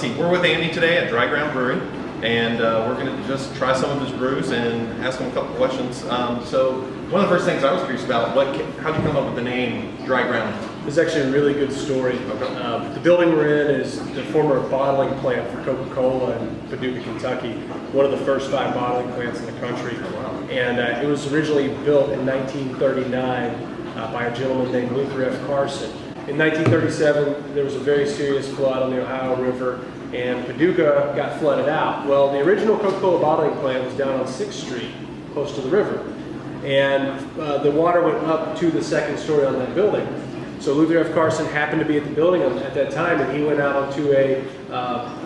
let's see, we're with Andy today at Dry Ground Brewing, and we're going to just try some of his brews and ask him a couple questions. So one of the first things I was curious about, how'd you come up with the name Dry Ground? It's actually a really good story. Okay. The building we're in is the former bottling plant for Coca-Cola in Paducah, Kentucky, one of the first 5 bottling plants in the country. And it was originally built in 1939 by a gentleman named Luther F. Carson. In 1937, there was a very serious flood on the Ohio River, and Paducah got flooded out. Well, the original Coca-Cola bottling plant was down on 6th Street, close to the river. And the water went up to the 2nd story on that building. So Luther F. Carson happened to be at the building at that time, and he went out onto a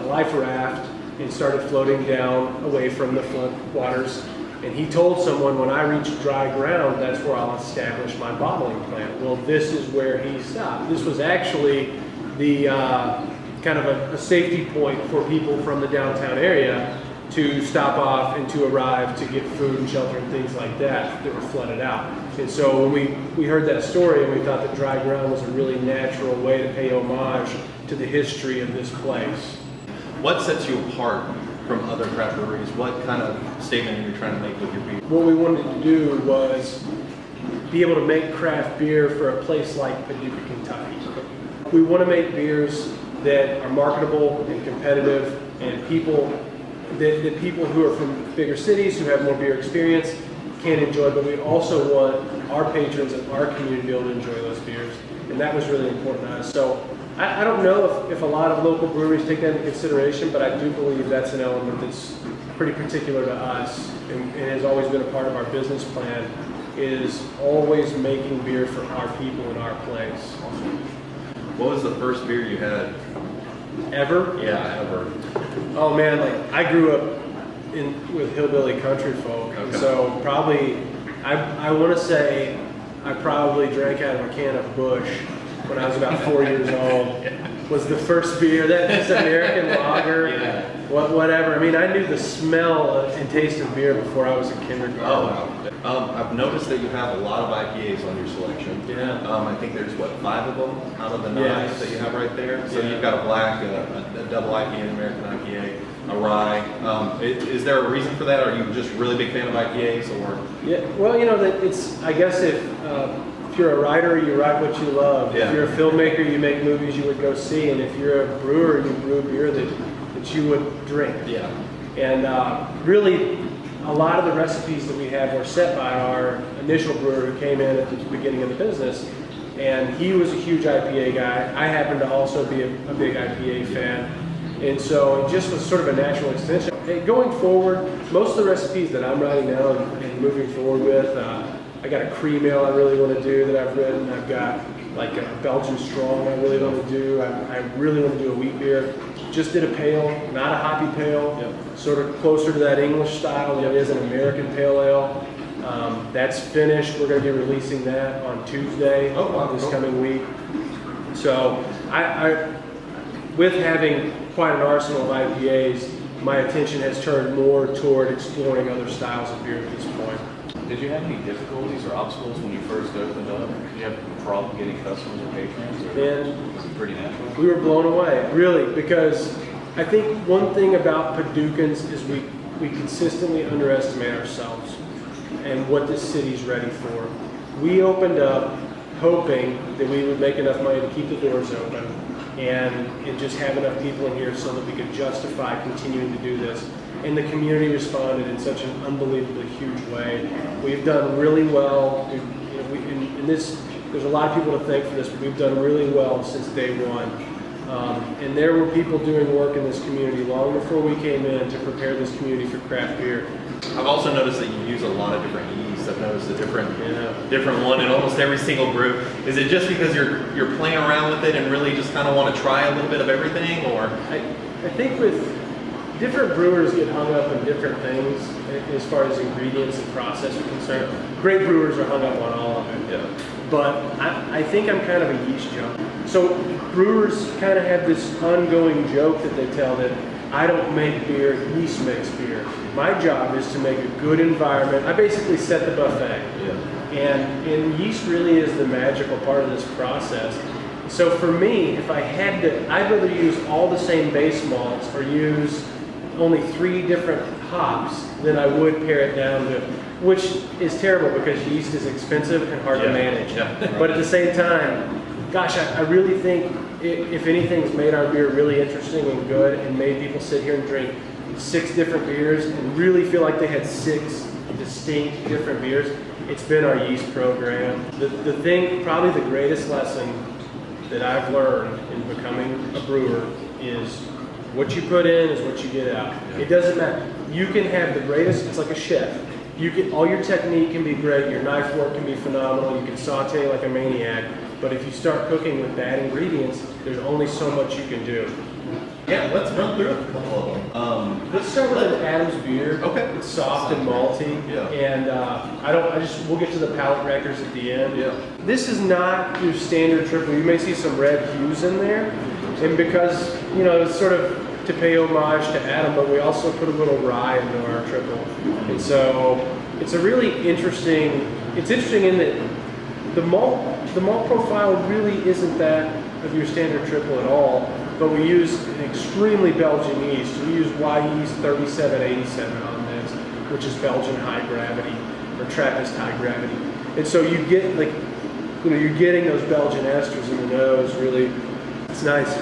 life raft and started floating down away from the flood waters. And he told someone, when I reach dry ground, that's where I'll establish my bottling plant. Well, this is where he stopped. This was actually the kind of a safety point for people from the downtown area to stop off and to arrive to get food and shelter and things like that were flooded out. And so when we heard that story, and we thought that dry ground was a really natural way to pay homage to the history of this place. What sets you apart from other craft breweries? What kind of statement are you trying to make with your beer? What we wanted to do was be able to make craft beer for a place like Paducah, Kentucky. We want to make beers that are marketable and competitive, and that people who are from bigger cities, who have more beer experience, can enjoy, but we also want our patrons and our community to be able to enjoy those beers, and that was really important to us. So I don't know if a lot of local breweries take that into consideration, but I do believe that's an element that's pretty particular to us, and has always been a part of our business plan, is always making beer for our people in our place. What was the first beer you had? Ever? Yeah, ever. Oh man, like I grew up with hillbilly country folk, Okay. and so probably I want to say I probably drank out of a can of Busch when I was about 4 years old. Was the first beer, that just American lager, Yeah. whatever. I mean, I knew the smell and taste of beer before I was in kindergarten. Oh, wow. I've noticed that you have a lot of IPAs on your selection. Yeah. I think there's, 5 of them out of the 9 Yes. that you have right there? So Yeah. you've got a black, a double IPA, an American IPA, a rye. Is there a reason for that? Are you just a really big fan of IPAs, or? Yeah, well, you know, it's, I guess if you're a writer, you write what you love. Yeah. If you're a filmmaker, you make movies you would go see. And if you're a brewer, you brew beer that you would drink. Yeah. And really, a lot of the recipes that we had were set by our initial brewer who came in at the beginning of the business. And he was a huge IPA guy. I happen to also be a big IPA fan. And so it just was sort of a natural extension. And going forward, most of the recipes that I'm writing now and moving forward with, I got a cream ale I really want to do that I've written. I've got like a Belgian strong I really want to do. I really want to do a wheat beer. Just did a pale, not a hoppy pale, sort of closer to that English style than it is an American pale ale. That's finished. We're going to be releasing that on Tuesday this coming week. So with having quite an arsenal of IPAs, my attention has turned more toward exploring other styles of beer at this point. Did you have any difficulties or obstacles when you first opened up? Did you have a problem getting customers or patrons, or And was it pretty natural? we were blown away, really, because I think one thing about Paducans is we consistently underestimate ourselves and what this city's ready for. We opened up hoping that we would make enough money to keep the doors open and just have enough people in here so that we could justify continuing to do this. And the community responded in such an unbelievably huge way. We've done really well. There's a lot of people to thank for this, but we've done really well since day one. And there were people doing work in this community long before we came in to prepare this community for craft beer. I've also noticed that you use a lot of different yeasts. I've noticed a different one in almost every single brew. Is it just because you're playing around with it and really just kind of want to try a little bit of everything, or? I think with different brewers get hung up on different things as far as ingredients and process are concerned. Great brewers are hung up on all of it. Yeah. But I think I'm kind of a yeast junkie. So brewers kind of have this ongoing joke that they tell that I don't make beer, yeast makes beer. My job is to make a good environment. I basically set the buffet. Yeah. And yeast really is the magical part of this process. So for me, if I had to, I'd rather use all the same base malts or use only 3 different hops than I would pare it down to, which is terrible because yeast is expensive and hard to manage. Yeah. But at the same time, gosh, I really think if anything's made our beer really interesting and good and made people sit here and drink 6 different beers and really feel like they had 6 distinct different beers, it's been our yeast program. The thing, probably the greatest lesson that I've learned in becoming a brewer is what you put in is what you get out. It doesn't matter. You can have the greatest, it's like a chef. You can, all your technique can be great, your knife work can be phenomenal, you can saute like a maniac, but if you start cooking with bad ingredients, there's only so much you can do. Yeah, let's run through a couple of them. Let's start with an Adams beer. Okay. It's soft and malty. Yeah. And we'll get to the palate wreckers at the end. Yeah. This is not your standard triple. You may see some red hues in there. And because, it's sort of to pay homage to Adam, but we also put a little rye into our triple. And so it's a really interesting, it's interesting in that the malt profile really isn't that of your standard triple at all. But we use an extremely Belgian yeast. We use Y yeast 3787 on this, which is Belgian high gravity or Trappist high gravity. And so you get you're getting those Belgian esters in the nose. Really, it's nice.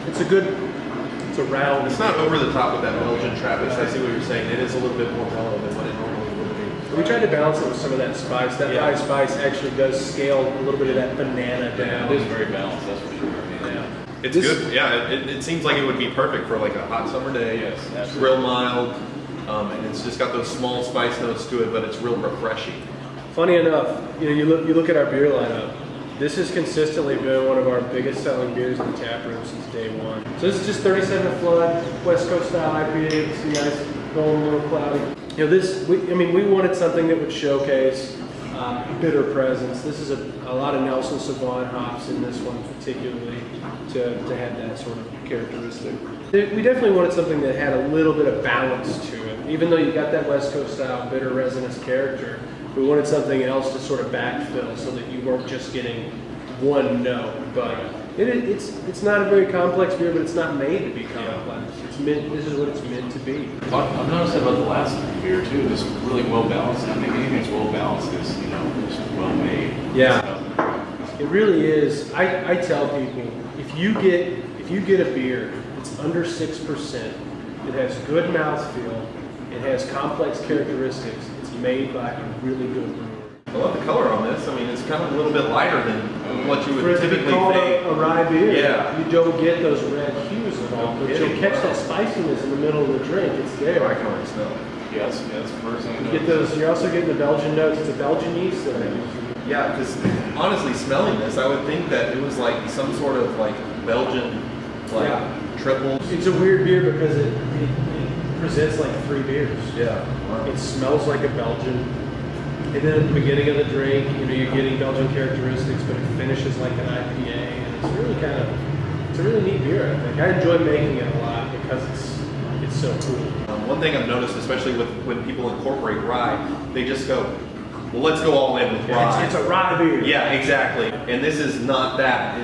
It's a round. It's not over the top with that Belgian Trappist. I see what you're saying. It is a little bit more mellow than what it normally would be. We tried to balance it with some of that spice. That rye spice actually does scale a little bit of that banana down. It is very balanced, that's for sure. It's good. Yeah, it seems like it would be perfect for like a hot summer day. Yes, It's absolutely. real mild, and it's just got those small spice notes to it, but it's real refreshing. Funny enough, you look at our beer lineup. This has consistently been one of our biggest selling beers in the tap room since day one. So this is just 37 Flood, West Coast style IPA. It's nice, golden, a little cloudy. We wanted something that would showcase bitter presence. This is a lot of Nelson Sauvin hops in this one particularly to have that sort of characteristic. We definitely wanted something that had a little bit of balance to it. Even though you got that West Coast style bitter resinous character, we wanted something else to sort of backfill so that you weren't just getting one note. But it's not a very complex beer, but it's not made to be complex. This is what it's meant to be. I've noticed about the last beer too, it's really well balanced. I think anything that's well balanced is, just well made. Yeah. It really is. I tell people, if you get a beer that's under 6%, it has good mouthfeel, it has complex characteristics, it's made by a really good brewer. I love the color on this. I mean, it's kind of a little bit lighter than what you For would it to be typically called think. a rye beer, Yeah. you don't get those red hues at all, but you'll catch that spiciness in the middle of the drink. It's there. I can already smell it. Yeah, that's the first thing I You noticed. get those. You're also getting the Belgian notes. It's a Belgian yeast that I use. Yeah, because honestly, smelling this, I would think that it was like some sort of like Belgian, triple. It's a weird beer because it presents like 3 beers. Yeah. Wow. It smells like a Belgian. And then at the beginning of the drink, you're getting Belgian characteristics, but it finishes like an IPA. And it's really it's a really neat beer, I think. I enjoy making it a lot because it's so cool. One thing I've noticed, especially with when people incorporate rye, they just go, well, let's go all in with rye. It's a rye beer. Yeah, exactly. And this is not that.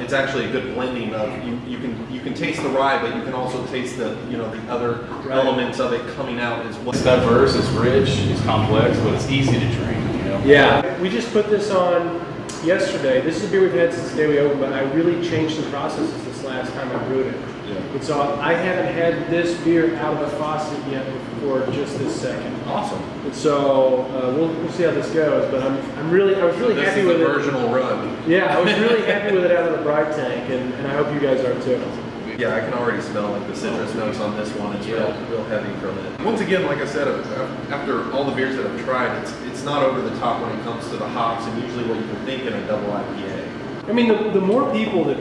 It's actually a good blending of you can taste the rye, but you can also taste the the other elements of it coming out as well. It's diverse, it's rich, it's complex, but it's easy to drink, Yeah. We just put this on yesterday. This is a beer we've had since the day we opened, but I really changed some processes this last time I brewed it. Yeah. And so I haven't had this beer out of the faucet yet before just this second. Awesome. And so we'll see how this goes. But I was really happy with it. This is the virginal run. Yeah, I was really happy with it out of the bright tank, and I hope you guys are too. Yeah, I can already smell like the citrus notes on this one. It's real heavy from it. Once again, like I said, after all the beers that I've tried, it's not over the top when it comes to the hops and usually what you can think in a double IPA. I mean, the more people that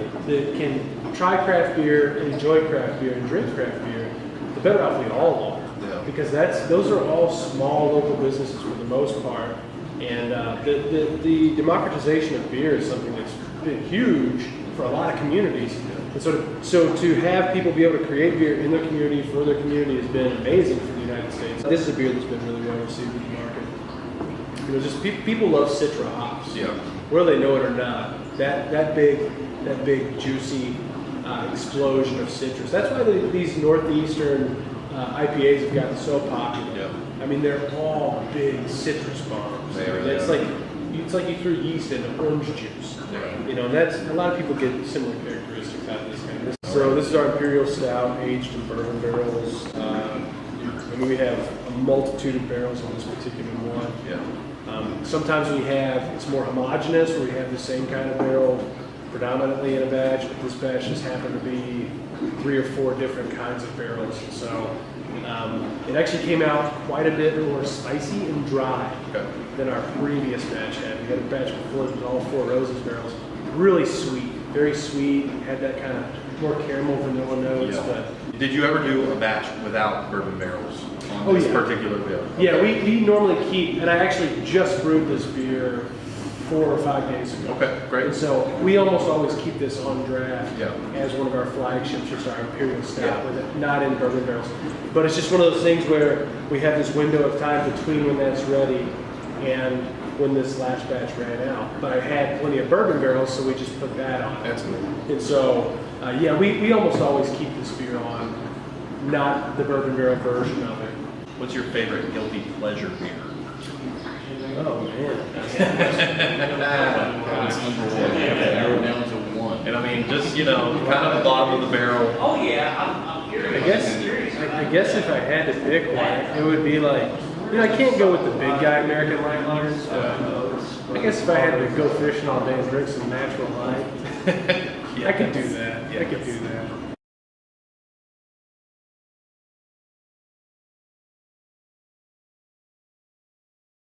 can try craft beer, enjoy craft beer, and drink craft beer, the better off we all are. Yeah. Because those are all small local businesses for the most part, and the democratization of beer is something that's been huge for a lot of communities. And so to have people be able to create beer in their community for their community has been amazing for the United States. This is a beer that's been really well received in the market. Just people love Citra hops, Yeah. whether they know it or not. that big juicy explosion of citrus. That's why these northeastern IPAs have gotten so popular. Yep. I mean, they're all big citrus bombs. They really It's are. like you threw yeast into orange juice. Yeah. You know, and that's a lot of people get similar characteristics out of this kind. So this is our Imperial Stout aged in bourbon barrels. I mean, we have a multitude of barrels on this particular one. Yeah. Sometimes it's more homogeneous, where we have the same kind of barrel predominantly in a batch, but this batch just happened to be 3 or 4 different kinds of barrels. So it actually came out quite a bit more spicy and dry Okay. than our previous batch had. We had a batch before with all 4 Roses barrels. Really sweet, very sweet, had that kind of more caramel vanilla notes. Yeah. But Did you ever do a batch without bourbon barrels on this particular bill? yeah, we normally keep, and I actually just brewed this beer 4 or 5 days ago. Okay, great. And so we almost always keep this on draft Yeah. as one of our flagships, just our Imperial Stout, Yeah. with it not in bourbon barrels. But it's just one of those things where we have this window of time between when that's ready and when this last batch ran out. But I had plenty of bourbon barrels, so we just put that on. That's cool. And so, yeah, we almost always keep this beer on, not the bourbon barrel version of it. What's your favorite guilty pleasure beer? Oh, man. That's number one. You have to narrow it down to one. And I mean, just, you know, kind of the bottom of the barrel. Oh yeah, I'm curious. I guess if I had to pick one, it would be like, you know, I can't go with the big guy American light lagers, but I guess if I had to go fishing all day and drink some natural light, I could do that. I could do that.